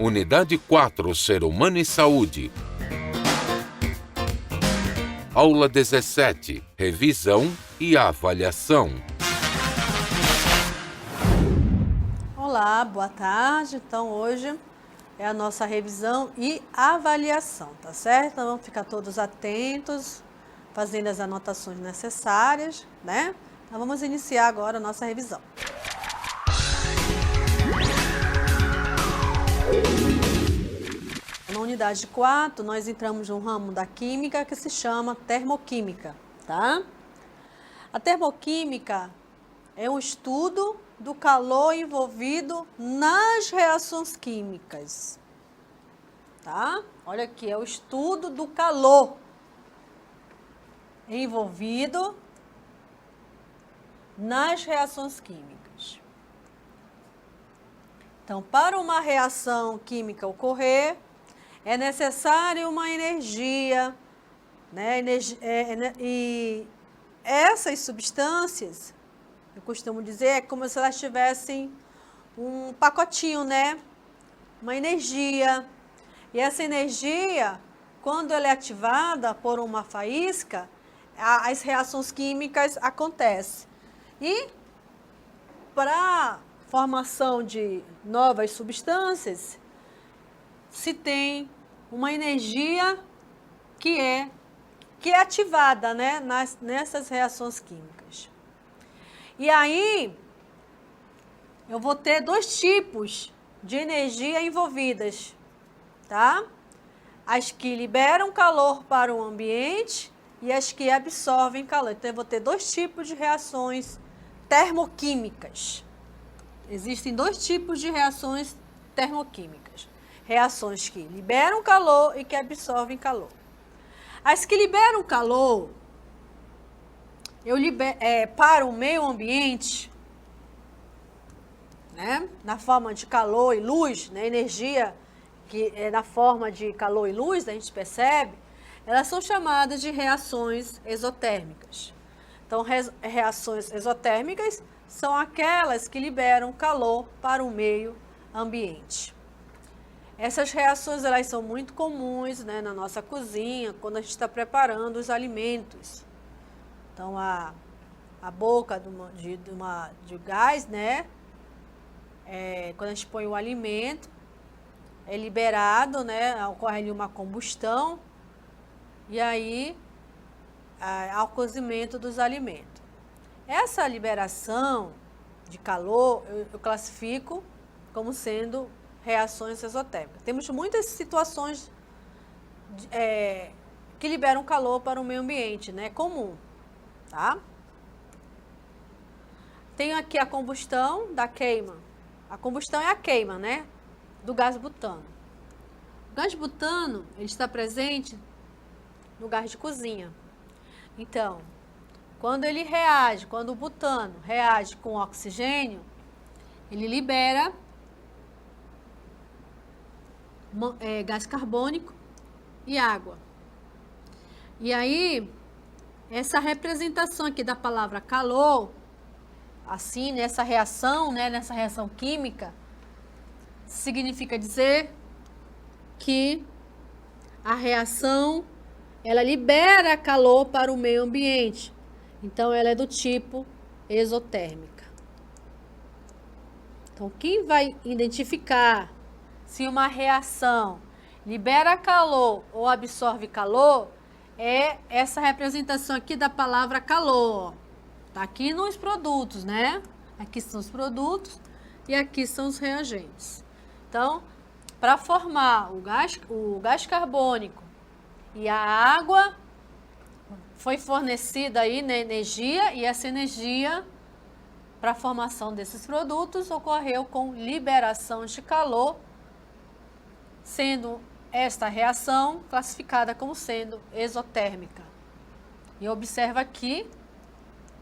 Unidade 4, Ser humano e saúde. Aula 17, revisão e avaliação. Olá, boa tarde. Então, hoje é a nossa revisão e avaliação, tá certo? Então, vamos ficar todos atentos, fazendo as anotações necessárias, né? Então, vamos iniciar agora a nossa revisão. Na unidade 4, nós entramos no ramo da química que se chama termoquímica, tá? A termoquímica é um estudo do calor envolvido nas reações químicas, tá? Olha aqui, é o estudo do calor envolvido nas reações químicas. Então, para uma reação química ocorrer, é necessário uma energia, né? E essas substâncias, eu costumo dizer, é como se elas tivessem um pacotinho, né? Uma energia. E essa energia, quando ela é ativada por uma faísca, as reações químicas acontecem. E para a formação de novas substâncias, se tem uma energia que é ativada, né, nessas reações químicas. E aí, eu vou ter dois tipos de energia envolvidas, tá? As que liberam calor para o ambiente e as que absorvem calor. Então, eu vou ter dois tipos de reações termoquímicas. Existem dois tipos de reações termoquímicas. Reações que liberam calor e que absorvem calor. As que liberam calor, para o meio ambiente, né, na forma de calor e luz, né, energia que é na forma de calor e luz, a gente percebe, elas são chamadas de reações exotérmicas. Então, reações exotérmicas são aquelas que liberam calor para o meio ambiente. Essas reações, elas são muito comuns, né, na nossa cozinha, quando a gente está preparando os alimentos. Então, a boca de gás, né, quando a gente põe o alimento, é liberado, né, ocorre ali uma combustão, e aí, ao cozimento dos alimentos. Essa liberação de calor, eu classifico como sendo reações exotérmicas. Temos muitas situações que liberam calor para o meio ambiente, né? Comum, tá? Tenho aqui a combustão da queima. A combustão é a queima, né? Do gás butano. O gás butano, ele está presente no gás de cozinha. Então, quando o butano reage com oxigênio, ele libera gás carbônico e água. E aí, essa representação aqui da palavra calor, assim, nessa reação, né, nessa reação química, significa dizer que a reação, ela libera calor para o meio ambiente. Então, ela é do tipo exotérmica. Então, quem vai identificar se uma reação libera calor ou absorve calor, é essa representação aqui da palavra calor. Tá aqui nos produtos, né? Aqui são os produtos e aqui são os reagentes. Então, para formar o gás carbônico e a água, foi fornecida aí na energia, e essa energia para a formação desses produtos ocorreu com liberação de calor, sendo esta reação classificada como sendo exotérmica. E observa aqui,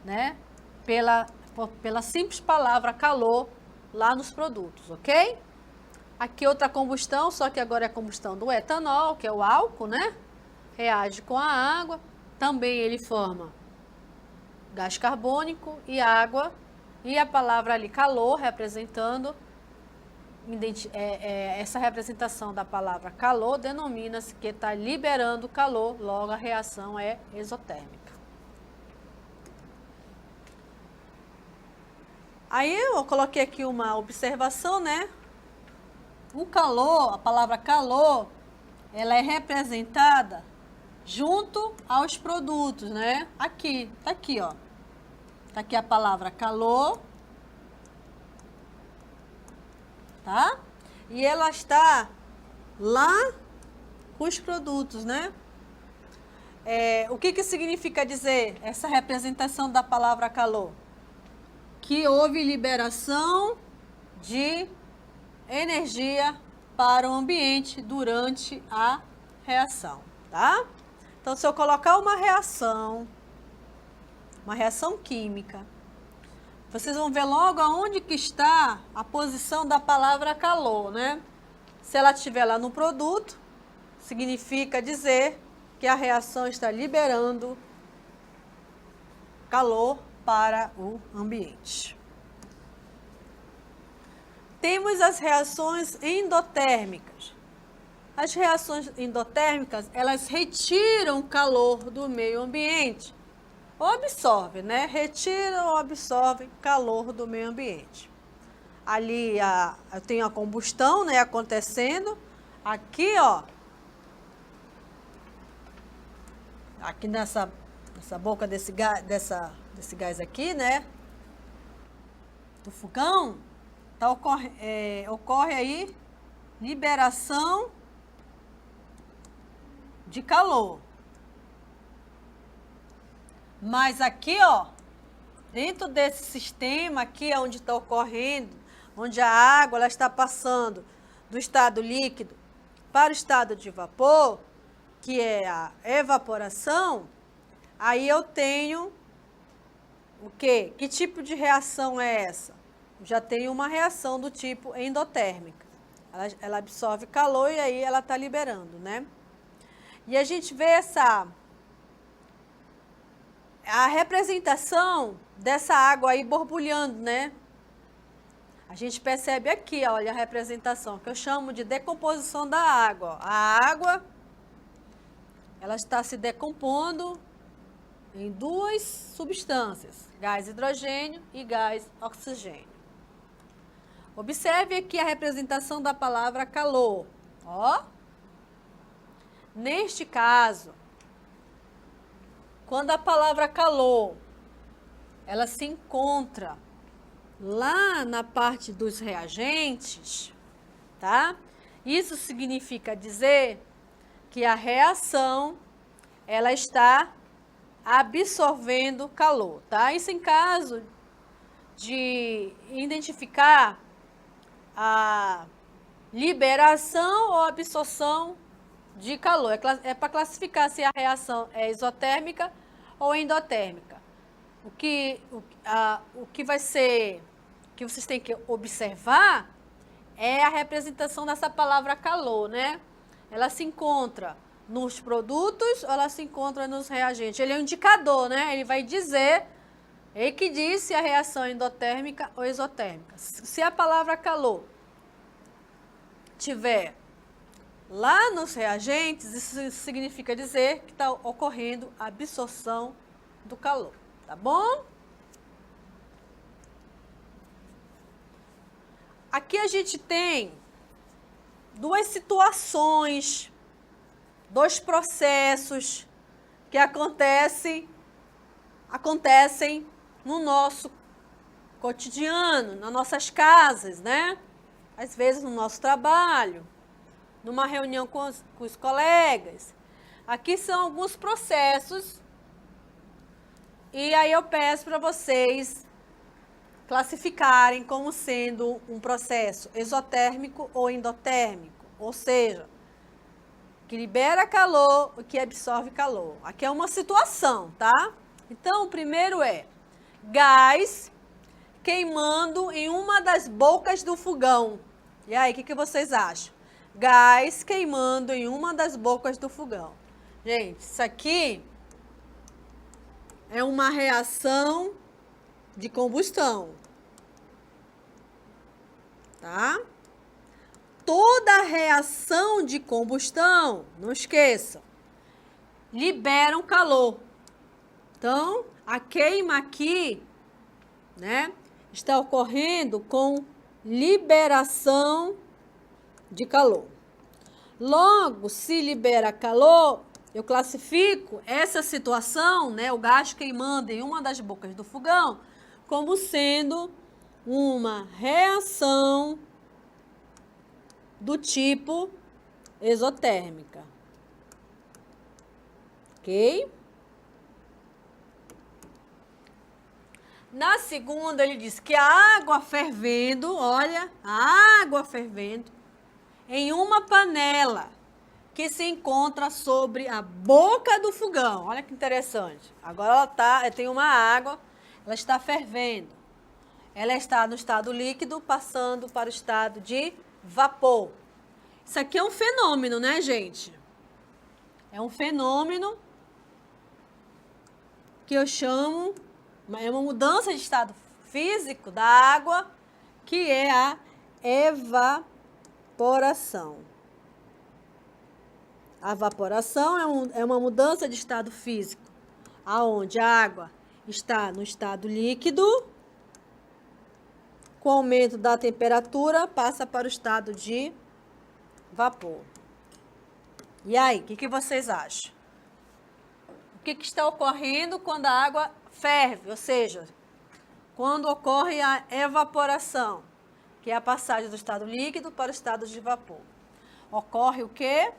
né, pela simples palavra calor lá nos produtos, ok? Aqui outra combustão, só que agora é a combustão do etanol, que é o álcool, né? Reage com a água, também ele forma gás carbônico e água, e a palavra ali calor representando essa representação da palavra calor denomina-se que está liberando calor, logo a reação é exotérmica. Aí eu coloquei aqui uma observação, né? O calor, a palavra calor, ela é representada junto aos produtos, né? Aqui, tá aqui, ó. Tá aqui a palavra calor, tá? E ela está lá com os produtos, né? O que significa dizer essa representação da palavra calor? Que houve liberação de energia para o ambiente durante a reação, tá? Então, se eu colocar uma reação química, vocês vão ver logo aonde que está a posição da palavra calor, né? Se ela estiver lá no produto, significa dizer que a reação está liberando calor para o ambiente. Temos as reações endotérmicas. As reações endotérmicas, elas retiram calor do meio ambiente. Ou absorvem, né? Retiram ou absorvem calor do meio ambiente. Ali eu tenho a combustão, né, acontecendo. Aqui, ó. Aqui nessa boca desse gás aqui, né? Do fogão, ocorre aí liberação de calor. Mas aqui, ó, dentro desse sistema aqui, onde está ocorrendo, onde a água ela está passando do estado líquido para o estado de vapor, que é a evaporação, aí eu tenho o quê? Que tipo de reação é essa? Já tenho uma reação do tipo endotérmica. Ela absorve calor e aí ela está liberando, né? E a gente vê a representação dessa água aí borbulhando, né? A gente percebe aqui, olha a representação, que eu chamo de decomposição da água. A água, ela está se decompondo em duas substâncias, gás hidrogênio e gás oxigênio. Observe aqui a representação da palavra calor, ó. Neste caso, quando a palavra calor, ela se encontra lá na parte dos reagentes, tá? Isso significa dizer que a reação, ela está absorvendo calor, tá? Isso em caso de identificar a liberação ou absorção de calor. É para classificar se a reação é exotérmica ou endotérmica. O que vocês têm que observar é a representação dessa palavra calor, né? Ela se encontra nos produtos ou ela se encontra nos reagentes? Ele é um indicador, né? Ele vai dizer, ele que diz se a reação é endotérmica ou exotérmica. Se a palavra calor tiver lá nos reagentes, isso significa dizer que está ocorrendo a absorção do calor, tá bom? Aqui a gente tem duas situações, dois processos que acontecem no nosso cotidiano, nas nossas casas, né? Às vezes no nosso trabalho, numa reunião com os colegas. Aqui são alguns processos e aí eu peço para vocês classificarem como sendo um processo exotérmico ou endotérmico, ou seja, que libera calor e que absorve calor. Aqui é uma situação, tá? Então, o primeiro é gás queimando em uma das bocas do fogão. E aí, o que vocês acham? Gás queimando em uma das bocas do fogão. Gente, isso aqui é uma reação de combustão, tá? toda reação de combustão, não esqueçam, liberam calor. Então, a queima aqui, né, está ocorrendo com liberação de calor. Logo, se libera calor, eu classifico essa situação, né, o gás queimando em uma das bocas do fogão, como sendo uma reação do tipo exotérmica. Ok? Na segunda, ele diz que a água fervendo, olha, a água fervendo em uma panela que se encontra sobre a boca do fogão. Olha que interessante. Agora ela tem uma água, ela está fervendo. Ela está no estado líquido, passando para o estado de vapor. Isso aqui é um fenômeno, né, gente? É um fenômeno que eu chamo, é uma mudança de estado físico da água, que é a evaporação. A evaporação é uma mudança de estado físico, aonde a água está no estado líquido, com o aumento da temperatura, passa para o estado de vapor. E aí, o que vocês acham? O que está ocorrendo quando a água ferve? Ou seja, quando ocorre a evaporação, que é a passagem do estado líquido para o estado de vapor. Ocorre o quê?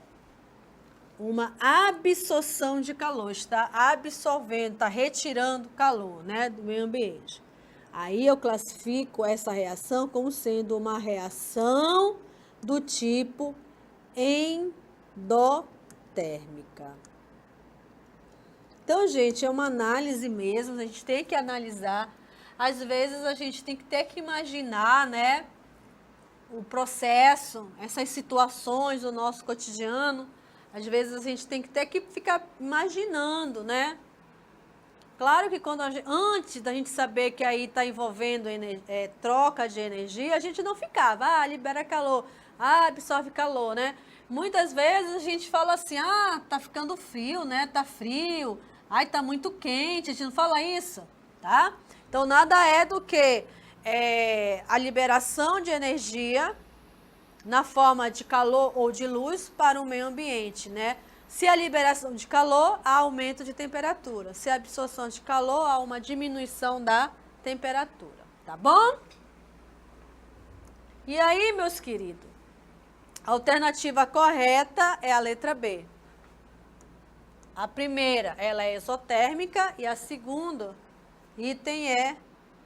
Uma absorção de calor. Está absorvendo, está retirando calor, né, do meio ambiente. Aí eu classifico essa reação como sendo uma reação do tipo endotérmica. Então, gente, é uma análise mesmo, a gente tem que analisar. Às vezes a gente tem que ter que imaginar, né, o processo, essas situações do nosso cotidiano. Às vezes a gente tem que ter que ficar imaginando, né? Claro que antes da gente saber que aí está envolvendo troca de energia, a gente não ficava, libera calor, absorve calor, né? Muitas vezes a gente fala assim, tá ficando frio, né? Tá frio, tá muito quente, a gente não fala isso, tá? Então, nada é do que a liberação de energia na forma de calor ou de luz para o meio ambiente, né? Se a liberação de calor, há aumento de temperatura. Se a absorção de calor, há uma diminuição da temperatura, tá bom? E aí, meus queridos, a alternativa correta é a letra B. A primeira, ela é exotérmica e a segunda item é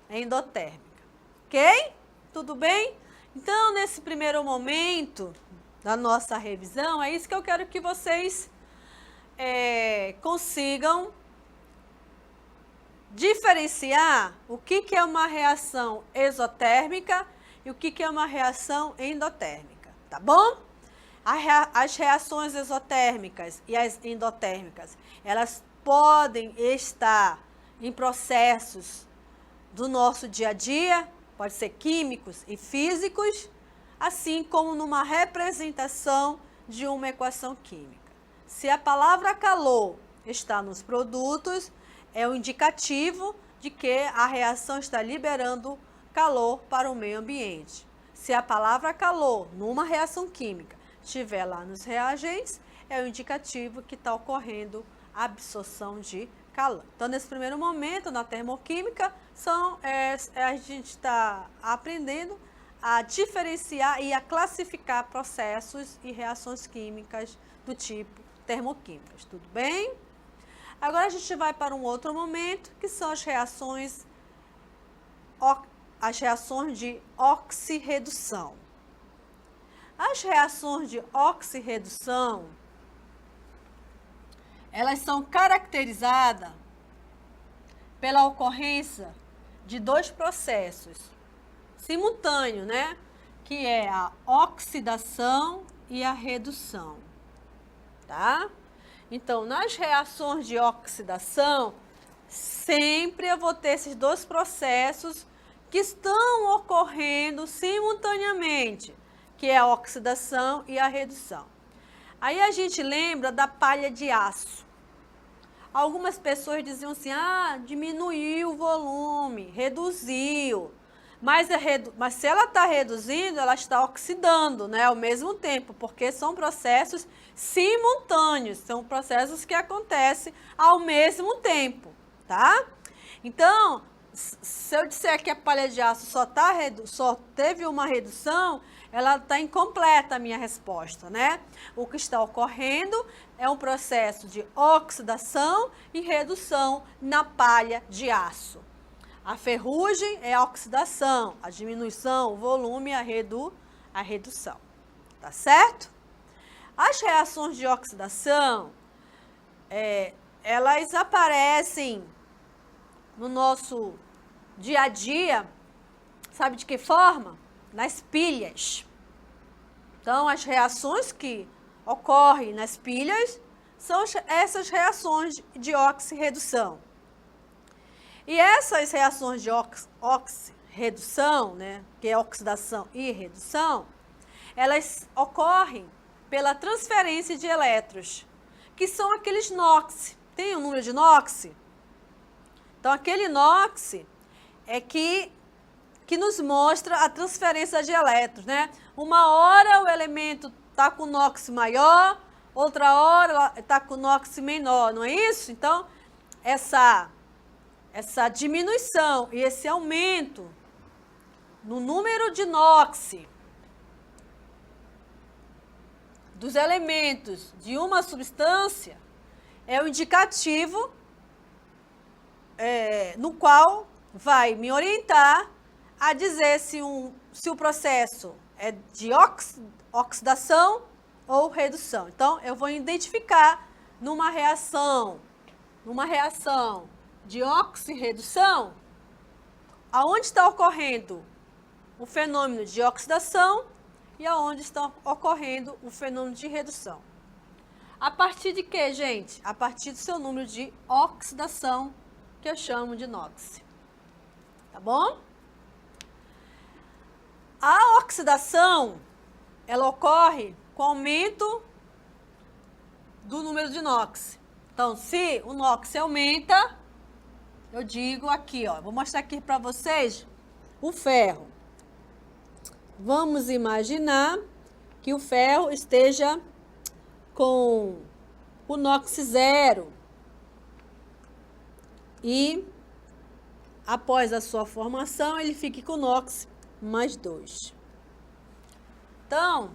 endotérmica. Ok? Tudo bem? Então, nesse primeiro momento da nossa revisão, é isso que eu quero que vocês consigam diferenciar o que é uma reação exotérmica e o que é uma reação endotérmica, tá bom? As reações exotérmicas e as endotérmicas, elas podem estar em processos do nosso dia a dia, pode ser químicos e físicos, assim como numa representação de uma equação química. Se a palavra calor está nos produtos, é um indicativo de que a reação está liberando calor para o meio ambiente. Se a palavra calor, numa reação química, estiver lá nos reagentes, é um indicativo que está ocorrendo a absorção de calor. Então, nesse primeiro momento, na termoquímica, a gente está aprendendo a diferenciar e a classificar processos e reações químicas do tipo termoquímicas, tudo bem? Agora a gente vai para um outro momento, que são as reações de oxirredução. As reações de oxirredução, elas são caracterizadas pela ocorrência de dois processos simultâneos, né? Que é a oxidação e a redução, tá? Então, nas reações de oxidação, sempre eu vou ter esses dois processos que estão ocorrendo simultaneamente, que é a oxidação e a redução. Aí a gente lembra da palha de aço. Algumas pessoas diziam assim, diminuiu o volume, reduziu. Mas se ela está reduzindo, ela está oxidando, né, ao mesmo tempo, porque são processos simultâneos, são processos que acontecem ao mesmo tempo, tá? Então, se eu disser que a palha de aço só teve uma redução, ela está incompleta a minha resposta, né? O que está ocorrendo é um processo de oxidação e redução na palha de aço. A ferrugem é a oxidação, a diminuição, o volume, a redução, tá certo? As reações de oxidação, elas aparecem no nosso dia a dia, sabe de que forma? Nas pilhas. Então, as reações que ocorrem nas pilhas são essas reações de oxirredução. E essas reações de oxirredução, né, que é oxidação e redução, elas ocorrem pela transferência de elétrons, que são aqueles NOx. Tem um número de NOx? Então, aquele NOx é que nos mostra a transferência de elétrons, né? Uma hora o elemento está com NOx maior, outra hora está com NOx menor, não é isso? Então, essa diminuição e esse aumento no número de NOx dos elementos de uma substância é o indicativo no qual vai me orientar a dizer se o processo é de oxidação ou redução. Então, eu vou identificar numa reação de oxirredução, aonde está ocorrendo o fenômeno de oxidação e aonde está ocorrendo o fenômeno de redução. A partir de quê, gente? A partir do seu número de oxidação, que eu chamo de NOx. Tá bom? A oxidação, ela ocorre com o aumento do número de NOx. Então, se o NOx aumenta, eu digo aqui, ó, vou mostrar aqui para vocês o ferro. Vamos imaginar que o ferro esteja com o NOx 0 e após a sua formação ele fique com o NOx mais 2. Então,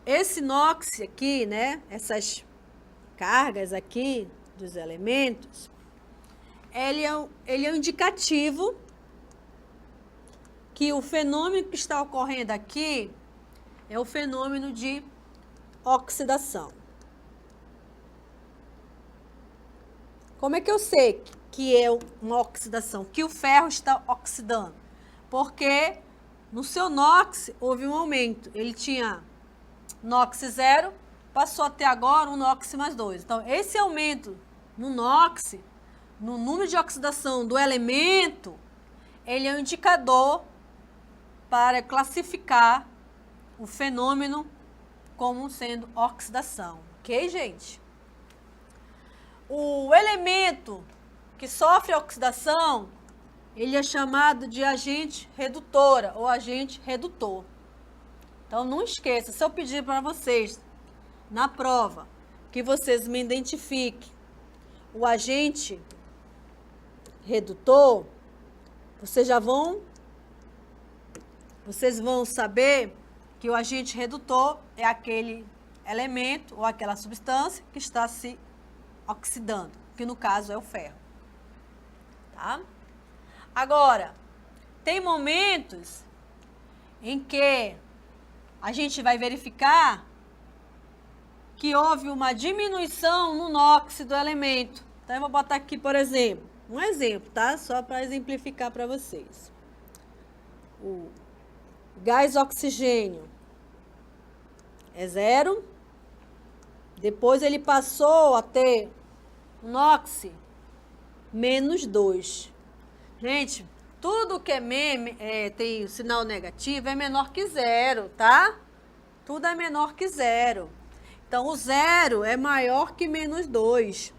esse NOx aqui, né, essas cargas aqui dos elementos, ele é um indicativo que o fenômeno que está ocorrendo aqui é o fenômeno de oxidação. Como é que eu sei que é uma oxidação? Que o ferro está oxidando? Porque no seu NOx houve um aumento. Ele tinha NOx 0, passou a ter agora um NOx mais 2. Então, esse aumento no NOx, no número de oxidação do elemento, ele é um indicador para classificar o fenômeno como sendo oxidação. Ok, gente? O elemento que sofre oxidação, ele é chamado de agente redutora ou agente redutor. Então, não esqueça, se eu pedir para vocês, na prova, que vocês me identifiquem o agente redutor, vocês vão saber que o agente redutor é aquele elemento ou aquela substância que está se oxidando, que no caso é o ferro. Tá? Agora, tem momentos em que a gente vai verificar que houve uma diminuição no NOx do elemento. Então, eu vou botar aqui, por exemplo, um exemplo, tá? Só para exemplificar para vocês. O gás oxigênio é 0. Depois ele passou a ter NOx menos 2. Gente, tudo que tem o sinal negativo é menor que 0, tá? Tudo é menor que zero. Então, o zero é maior que menos 2.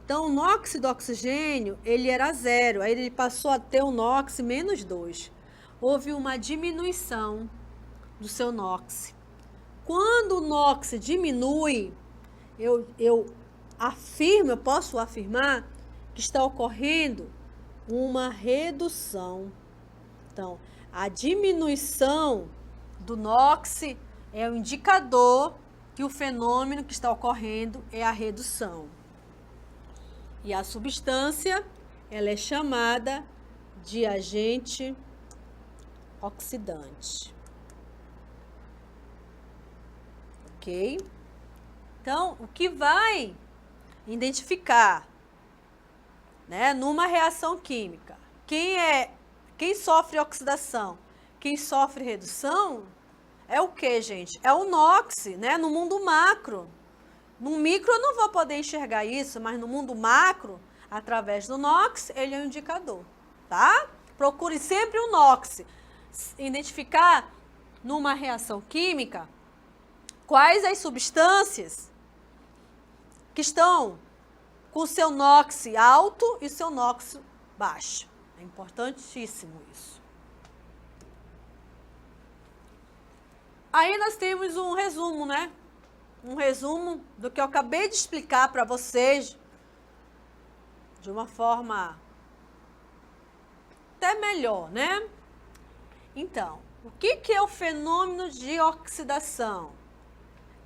Então, o NOx do oxigênio, ele era zero. Aí ele passou a ter o NOx menos 2. Houve uma diminuição do seu NOx. Quando o NOx diminui, eu posso afirmar que está ocorrendo uma redução. Então, a diminuição do NOx é um indicador que o fenômeno que está ocorrendo é a redução. E a substância, ela é chamada de agente oxidante. Ok? Então, o que vai identificar, né, numa reação química, quem sofre oxidação, quem sofre redução, é o que, gente? É o NOx, né, no mundo macro. No micro eu não vou poder enxergar isso, mas no mundo macro, através do NOx, ele é um indicador, tá? Procure sempre o NOx. Identificar numa reação química quais as substâncias que estão com o seu NOx alto e o seu NOx baixo. É importantíssimo isso. Aí nós temos um resumo, né? Um resumo do que eu acabei de explicar para vocês de uma forma até melhor, né? Então, o que é o fenômeno de oxidação?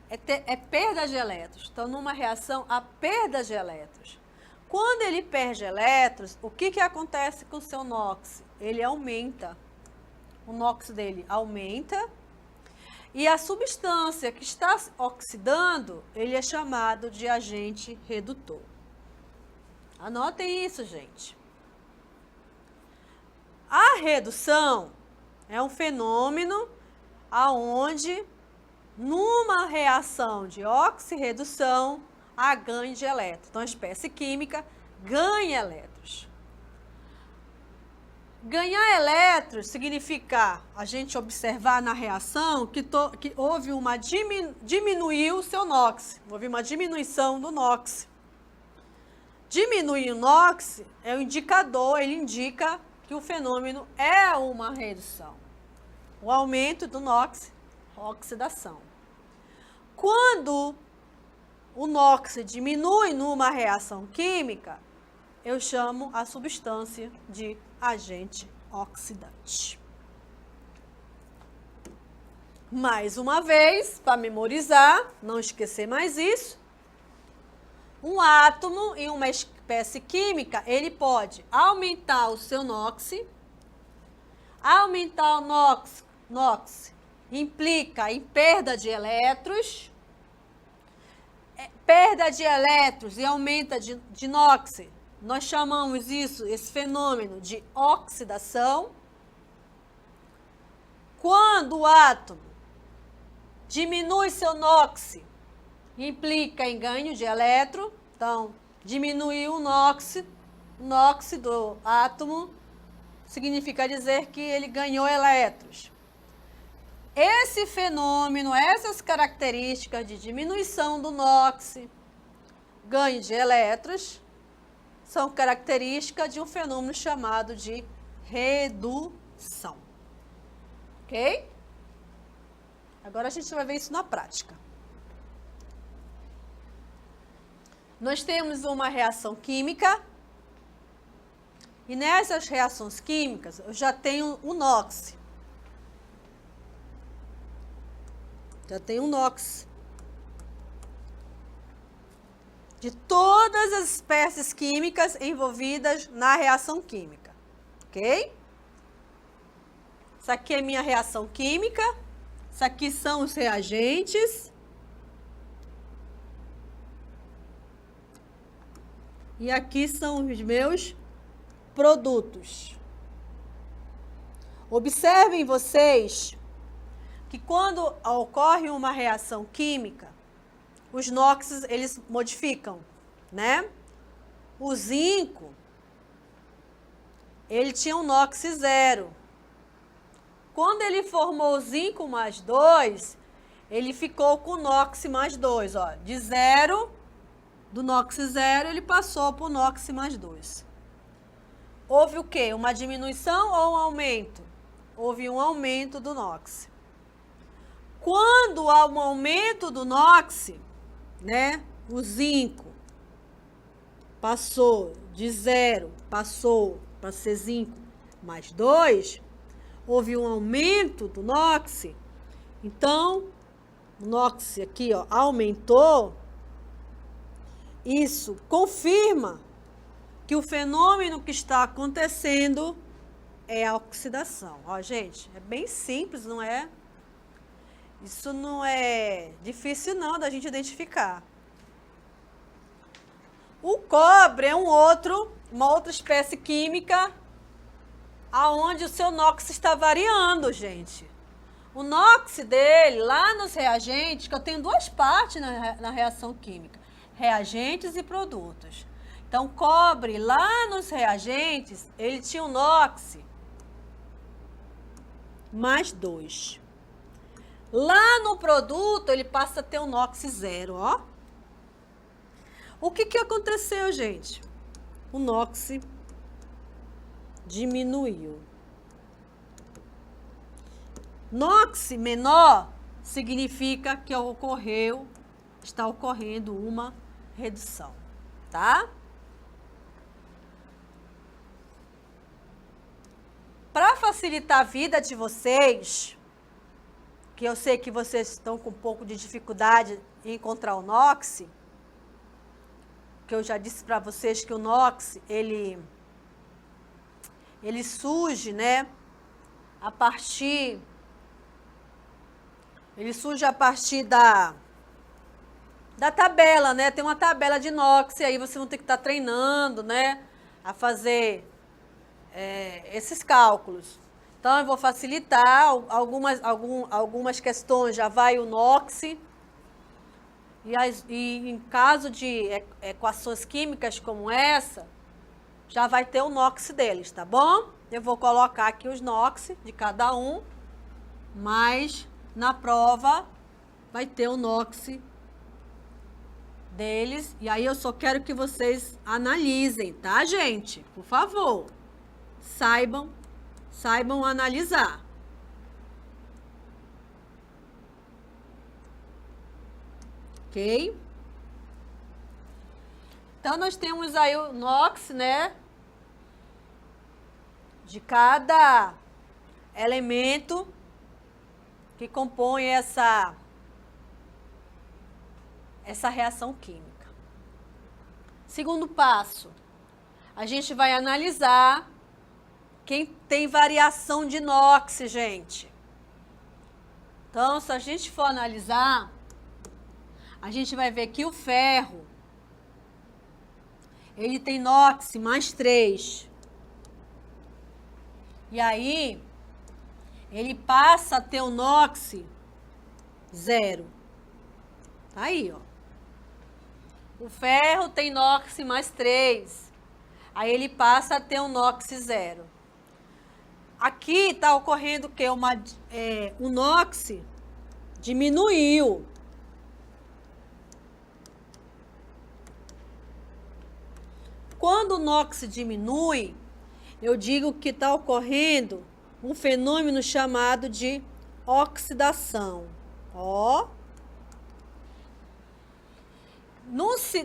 É perda de elétrons. Então, numa reação, a perda de elétrons. Quando ele perde elétrons, o que acontece com o seu NOx? Ele aumenta. O NOx dele aumenta. E a substância que está oxidando, ele é chamado de agente redutor. Anotem isso, gente. A redução é um fenômeno aonde, numa reação de oxirredução, há ganho de elétrons. Então, a espécie química ganha elétrons. Ganhar elétrons significa a gente observar na reação que houve uma diminuiu o seu NOx, houve uma diminuição do NOx. Diminuir o NOx é um indicador, ele indica que o fenômeno é uma redução. O aumento do NOx, oxidação. Quando o NOx diminui numa reação química, eu chamo a substância de agente oxidante. Mais uma vez, para memorizar, não esquecer mais isso, um átomo em uma espécie química, ele pode aumentar o seu NOx. Aumentar o NOx implica em perda de elétrons. Perda de elétrons e aumenta de NOx. Nós chamamos esse fenômeno de oxidação. Quando o átomo diminui seu NOx, implica em ganho de elétron. Então, diminuir o NOx do átomo significa dizer que ele ganhou elétrons. Esse fenômeno, essas características de diminuição do NOx, ganho de elétrons, são características de um fenômeno chamado de redução. Ok? Agora a gente vai ver isso na prática. Nós temos uma reação química e nessas reações químicas eu já tenho o NOx. Já tenho o NOx. De todas as espécies químicas envolvidas na reação química. Ok? Isso aqui é minha reação química. Isso aqui são os reagentes. E aqui são os meus produtos. Observem vocês que quando ocorre uma reação química, os NOx, eles modificam, né? O zinco, ele tinha um NOx 0. Quando ele formou o zinco mais 2, ele ficou com NOx mais 2, ó. De 0, do NOx 0, ele passou para o NOx mais 2. Houve o quê? Uma diminuição ou um aumento? Houve um aumento do NOx. Quando há um aumento do NOx, né, o zinco passou de 0, passou para ser zinco mais 2, houve um aumento do NOx, então o NOx aqui, ó, aumentou. Isso confirma que o fenômeno que está acontecendo é a oxidação. Ó, gente, é bem simples, não é? Isso não é difícil não da gente identificar. O cobre é uma outra espécie química aonde o seu NOx está variando, gente. O NOx dele, lá nos reagentes, que eu tenho duas partes na reação química, reagentes e produtos. Então, cobre, lá nos reagentes, ele tinha um NOx mais 2. Lá no produto, ele passa a ter um NOx 0, ó. O que aconteceu, gente? O NOx diminuiu. NOx menor significa que está ocorrendo uma redução, tá? Para facilitar a vida de vocês, que eu sei que vocês estão com um pouco de dificuldade em encontrar o NOx, que eu já disse para vocês que o NOx, ele surge, né, ele surge a partir da tabela, né, tem uma tabela de NOx, e aí vocês vão ter que estar treinando, né, a fazer esses cálculos. Então, eu vou facilitar algumas questões, já vai o NOx, e em caso de equações químicas como essa, já vai ter o NOx deles, tá bom? Eu vou colocar aqui os NOx de cada um, mas na prova vai ter o NOx deles, e aí eu só quero que vocês analisem, tá, gente? Por favor, saibam analisar. Ok? Então, nós temos aí o NOx, né? De cada elemento que compõe essa reação química. Segundo passo, a gente vai analisar quem tem variação de NOx, gente. Então, se a gente for analisar, a gente vai ver que o ferro, ele tem NOx mais 3. E aí, ele passa a ter o NOx 0. Tá aí, ó. O ferro tem NOx mais 3. Aí ele passa a ter um NOx 0. Aqui está ocorrendo o quê? O NOx diminuiu. Quando o NOx diminui, eu digo que está ocorrendo um fenômeno chamado de oxidação. Ó.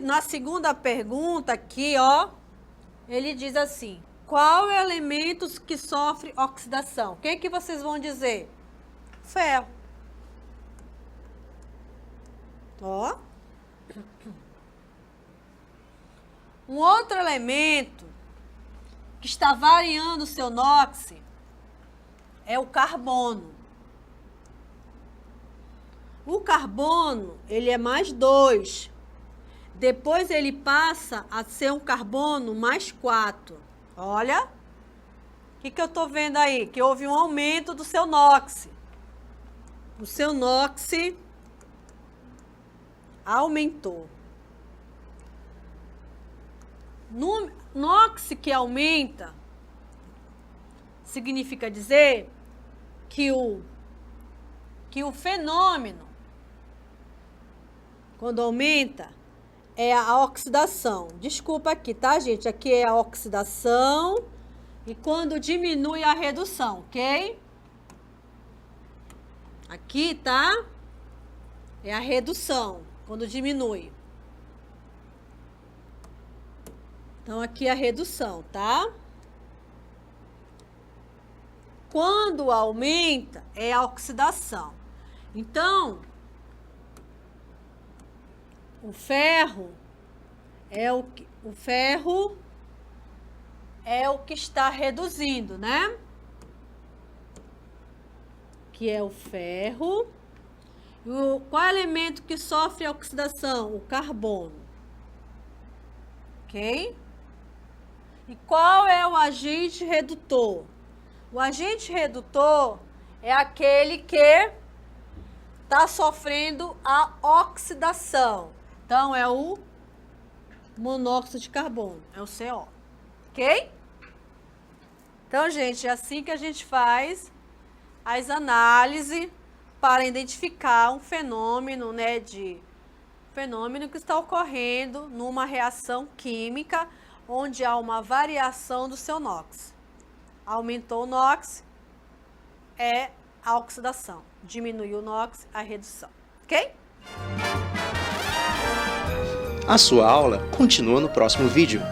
Na segunda pergunta aqui, ó, ele diz assim: qual é o elemento que sofre oxidação? Quem que vocês vão dizer? Ferro. Ó. Um outro elemento que está variando o seu NOx é o carbono. O carbono, ele é mais 2. Depois ele passa a ser um carbono mais 4. Olha, o que eu estou vendo aí? Que houve um aumento do seu NOx. O seu NOx aumentou. No NOx que aumenta, significa dizer que o fenômeno Quando aumenta, é a oxidação. Desculpa aqui, tá, gente? Aqui é a oxidação. E quando diminui, a redução, ok? Aqui, tá? É a redução, quando diminui. Então, aqui é a redução, tá? Quando aumenta, é a oxidação. Então, o ferro é o que está reduzindo, né? Que é o ferro. Qual é o elemento que sofre a oxidação? O carbono. Ok? E qual é o agente redutor? O agente redutor é aquele que está sofrendo a oxidação. Então, é o monóxido de carbono, é o CO. Ok? Então, gente, é assim que a gente faz as análises para identificar um fenômeno, né, fenômeno que está ocorrendo numa reação química onde há uma variação do seu NOx. Aumentou o NOx, é a oxidação. Diminuiu o NOx, a redução. Ok? A sua aula continua no próximo vídeo.